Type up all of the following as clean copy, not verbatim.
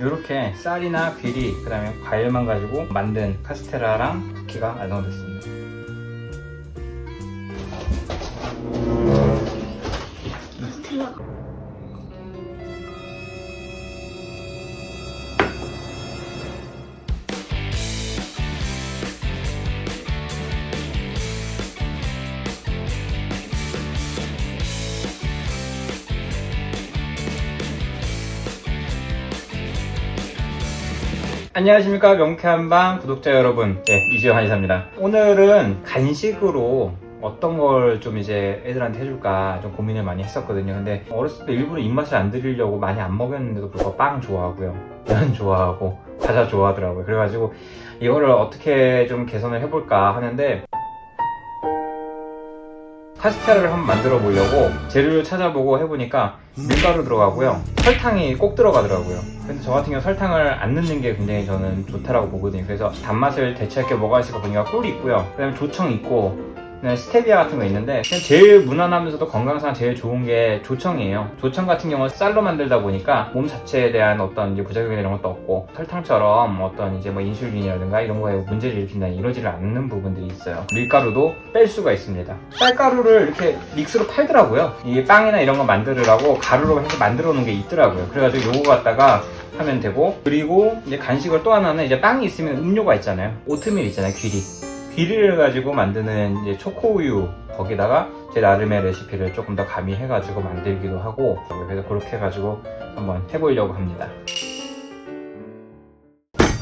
이렇게 쌀이나 귀리, 그 다음에 과일만 가지고 만든 카스테라랑 쿠키가 완성됐습니다. 안녕하십니까, 명쾌한방 구독자 여러분. 이지영 한의사입니다. 오늘은 간식으로 어떤 걸 좀 이제 애들한테 해줄까 좀 고민을 많이 했었거든요. 근데 어렸을 때 일부러 입맛을 안 들이려고 많이 안 먹였는데도 불구하고 빵 좋아하고요, 면 좋아하고 과자 좋아하더라고요. 그래가지고 이거를 어떻게 좀 개선을 해볼까 하는데, 카스테라를 한번 만들어 보려고 재료를 찾아보고 해보니까 밀가루 들어가고요, 설탕이 꼭 들어가더라고요. 근데 저 같은 경우 설탕을 안 넣는 게 굉장히 저는 좋다라고 보거든요. 그래서 단맛을 대체할 게 뭐가 있을까 보니까 꿀이 있고요, 그 다음에 조청 있고, 그다음에 스테비아 같은 거 있는데, 그냥 제일 무난하면서도 건강상 제일 좋은 게 조청이에요. 조청 같은 경우는 쌀로 만들다 보니까 몸 자체에 대한 어떤 이제 부작용이나 이런 것도 없고, 설탕처럼 어떤 이제 뭐 인슐린이라든가 이런 거에 문제를 일으킨다니 이러지를 않는 부분들이 있어요. 밀가루도 뺄 수가 있습니다. 쌀가루를 이렇게 믹스로 팔더라고요. 이 빵이나 이런 거 만들으라고 가루로 해서 만들어 놓은 게 있더라고요. 그래가지고 요거 갖다가 하면 되고, 그리고 이제 간식을 또 하나는, 이제 빵이 있으면 음료가 있잖아요. 오트밀 있잖아요, 귀리를 가지고 만드는 이제 초코우유, 거기다가 제 나름의 레시피를 조금 더 가미해가지고 만들기도 하고, 그래서 그렇게 해가지고 한번 해보려고 합니다.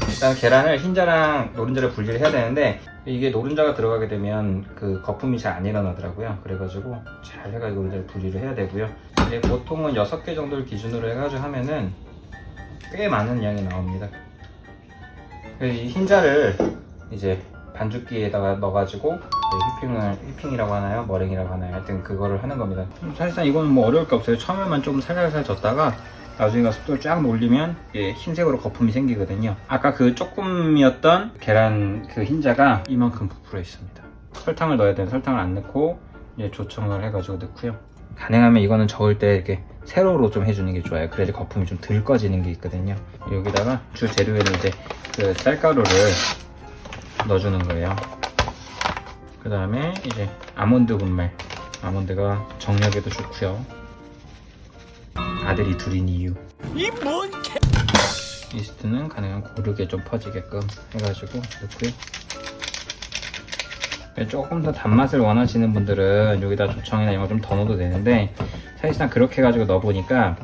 일단 계란을 흰자랑 노른자를 분리를 해야 되는데, 이게 노른자가 들어가게 되면 그 거품이 잘 안 일어나더라고요. 그래가지고 잘 해가지고 노른자를 분리를 해야 되고요. 보통은 6개 정도를 기준으로 해가지고 하면은 꽤 많은 양이 나옵니다. 이 흰자를 이제 반죽기에다가 넣어가지고 휘핑이라고 하나요? 머랭이라고 하나요? 하여튼 그거를 하는 겁니다. 사실상 이거는 뭐 어려울 게 없어요. 처음에만 좀 살살살 젓다가 나중에 속도를 쫙 올리면 흰색으로 거품이 생기거든요. 아까 그 조금이었던 계란 그 흰자가 이만큼 부풀어 있습니다. 설탕을 넣어야 되는데 설탕을 안 넣고 이제 조청을 해가지고 넣고요. 가능하면 이거는 저을 때 이렇게 세로로 좀 해주는 게 좋아요. 그래야지 거품이 좀 덜 꺼지는 게 있거든요. 여기다가 주 재료에는 이제 그 쌀가루를 넣어주는 거예요. 그 다음에 이제 아몬드 분말, 아몬드가 정력에도 좋고요. 아들이 둘인 이유. 이 뭔 개... 이스트는 가능한 고르게 좀 퍼지게끔 해가지고 넣고요. 조금 더 단맛을 원하시는 분들은 여기다 조청이나 이런 거 좀 더 넣어도 되는데, 사실상 그렇게 해가지고 넣어보니까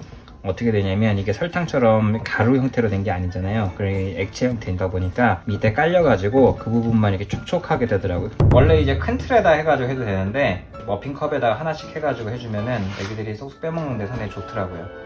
어떻게 되냐면, 이게 설탕처럼 가루 형태로 된 게 아니잖아요. 그래 액체 형태인가 보니까 밑에 깔려가지고 그 부분만 이렇게 촉촉하게 되더라고요. 원래 이제 큰 틀에다 해가지고 해도 되는데, 머핀컵에다가 하나씩 해가지고 해주면은 애기들이 쏙쏙 빼먹는데 상당히 좋더라고요.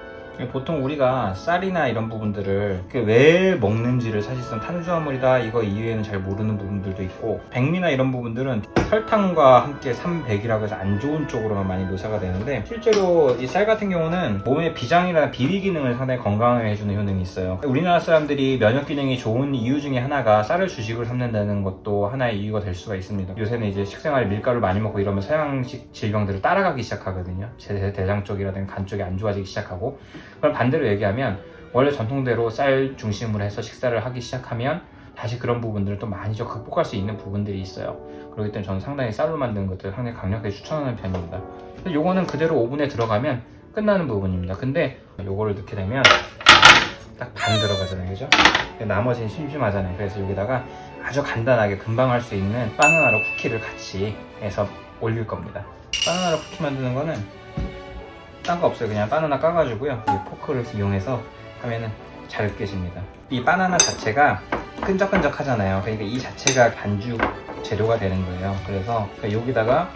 보통 우리가 쌀이나 이런 부분들을 왜 먹는지를 사실상 탄수화물이다 이거 이외에는 잘 모르는 부분들도 있고, 백미나 이런 부분들은 설탕과 함께 300이라고 해서 안 좋은 쪽으로만 많이 묘사가 되는데, 실제로 이 쌀 같은 경우는 몸의 비장이나 비위 기능을 상당히 건강하게 해주는 효능이 있어요. 우리나라 사람들이 면역 기능이 좋은 이유 중에 하나가 쌀을 주식으로 삼는다는 것도 하나의 이유가 될 수가 있습니다. 요새는 이제 식생활에 밀가루 많이 먹고 이러면 서양식 질병들을 따라가기 시작하거든요. 대장 쪽이라든가 간 쪽이 안 좋아지기 시작하고, 그럼 반대로 얘기하면 원래 전통대로 쌀 중심으로 해서 식사를 하기 시작하면 다시 그런 부분들을 또 많이 좀 극복할 수 있는 부분들이 있어요. 그렇기 때문에 저는 상당히 쌀로 만드는 것들 상당히 강력하게 추천하는 편입니다. 요거는 그대로 오븐에 들어가면 끝나는 부분입니다. 근데 요거를 넣게 되면 딱 반 들어가잖아요, 그죠? 나머지는 심심하잖아요. 그래서 여기다가 아주 간단하게 금방 할 수 있는 바나나로 쿠키를 같이 해서 올릴 겁니다. 바나나로 쿠키 만드는 거는 딴 거 없어요. 그냥 바나나 까가지고요, 이 포크를 이용해서 하면은 잘 으깨집니다. 이 바나나 자체가 끈적끈적 하잖아요. 그러니까 이 자체가 반죽 재료가 되는 거예요. 그래서 여기다가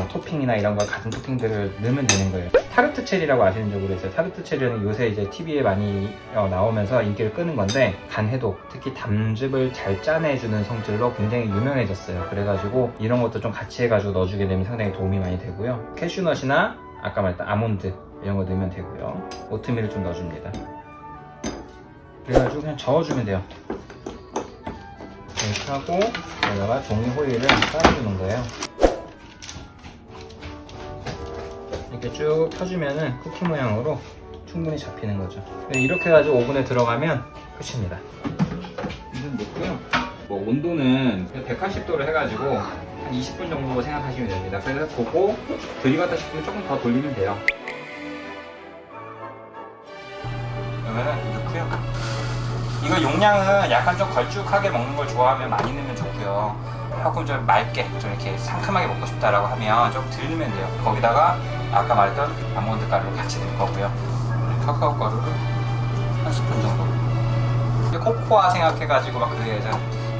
토핑이나 이런 거 같은 토핑들을 넣으면 되는 거예요. 타르트 체리라고 아시는지 모르겠어요. 타르트 체리는 요새 이제 TV에 많이 나오면서 인기를 끄는 건데, 간 해독, 특히 담즙을 잘 짜내주는 성질로 굉장히 유명해졌어요. 그래가지고 이런 것도 좀 같이 해가지고 넣어주게 되면 상당히 도움이 많이 되고요. 캐슈넛이나 아까 말했던 아몬드 이런 거 넣으면 되고요. 오트밀을 좀 넣어줍니다. 그래가지고 그냥 저어주면 돼요. 이렇게 하고 여기다가 종이 호일을 깔아주는 거예요. 이렇게 쭉 펴주면은 쿠키 모양으로 충분히 잡히는 거죠. 네, 이렇게 해가지고 오븐에 들어가면 끝입니다. 이건 넣고요. 뭐 온도는 180도로 해가지고 한 20분 정도 생각하시면 됩니다. 그래서 보고 들이갔다 싶으면 조금 더 돌리면 돼요. 그러면은 넣고요. 이거 용량은 약간 좀 걸쭉하게 먹는 걸 좋아하면 많이 넣으면 좋고요. 조금 좀 맑게, 좀 이렇게 상큼하게 먹고 싶다라고 하면 좀 덜 넣으면 돼요. 거기다가 아까 말했던 아몬드 가루를 같이 넣을 거고요. 카카오 가루를 한 스푼 정도. 근데 코코아 생각해가지고 막 그게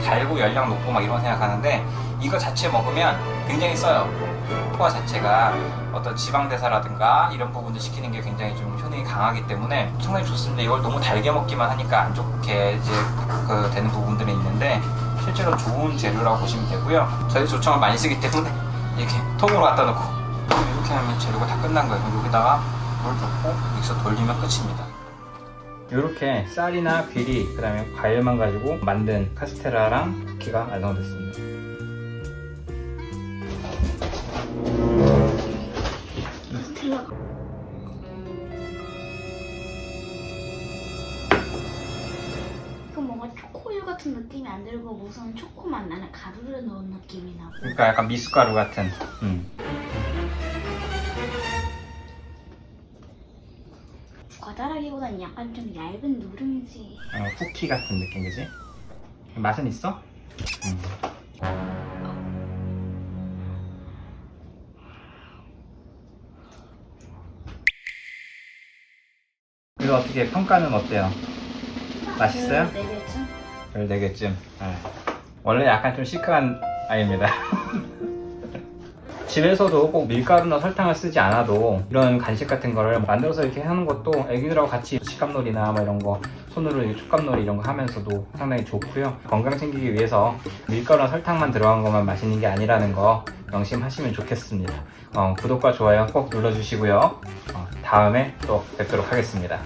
달고 열량 높고 막 이런 거 생각하는데 이거 자체 먹으면 굉장히 써요. 코코아 자체가 어떤 지방 대사라든가 이런 부분들 시키는 게 굉장히 좀 효능이 강하기 때문에 상당히 좋습니다. 이걸 너무 달게 먹기만 하니까 안 좋게 이제 되는 부분들이 있는데 실제로 좋은 재료라고 보시면 되고요. 저희 조청을 많이 쓰기 때문에 이렇게 통으로 갖다 놓고 이렇게 하면 재료가 다 끝난 거예요. 여기다가 물 붓고 믹서 돌리면 끝입니다. 이렇게 쌀이나 귀리, 그 다음에 과일만 가지고 만든 카스테라랑 쿠키가 완성됐습니다. 그럼 뭔가 초코우유 같은 느낌이 안 들고 무슨 초코맛 나는 가루를 넣은 느낌이 나고. 그러니까 약간 미숫가루 같은. 과자라기보다는 약간 좀 얇은 누룽지. 쿠키 같은 느낌, 그지? 맛은 있어? 이거 어떻게 평가는 어때요? 맛있어요? 4개쯤? 별 4개쯤. 원래 약간 좀 시크한 아이입니다. 집에서도 꼭 밀가루나 설탕을 쓰지 않아도 이런 간식 같은 거를 만들어서 이렇게 하는 것도 애기들하고 같이 식감놀이나 뭐 이런 거 손으로 촉감놀이 이런 거 하면서도 상당히 좋고요. 건강 챙기기 위해서 밀가루나 설탕만 들어간 것만 맛있는 게 아니라는 거 명심하시면 좋겠습니다. 구독과 좋아요 꼭 눌러주시고요. 다음에 또 뵙도록 하겠습니다.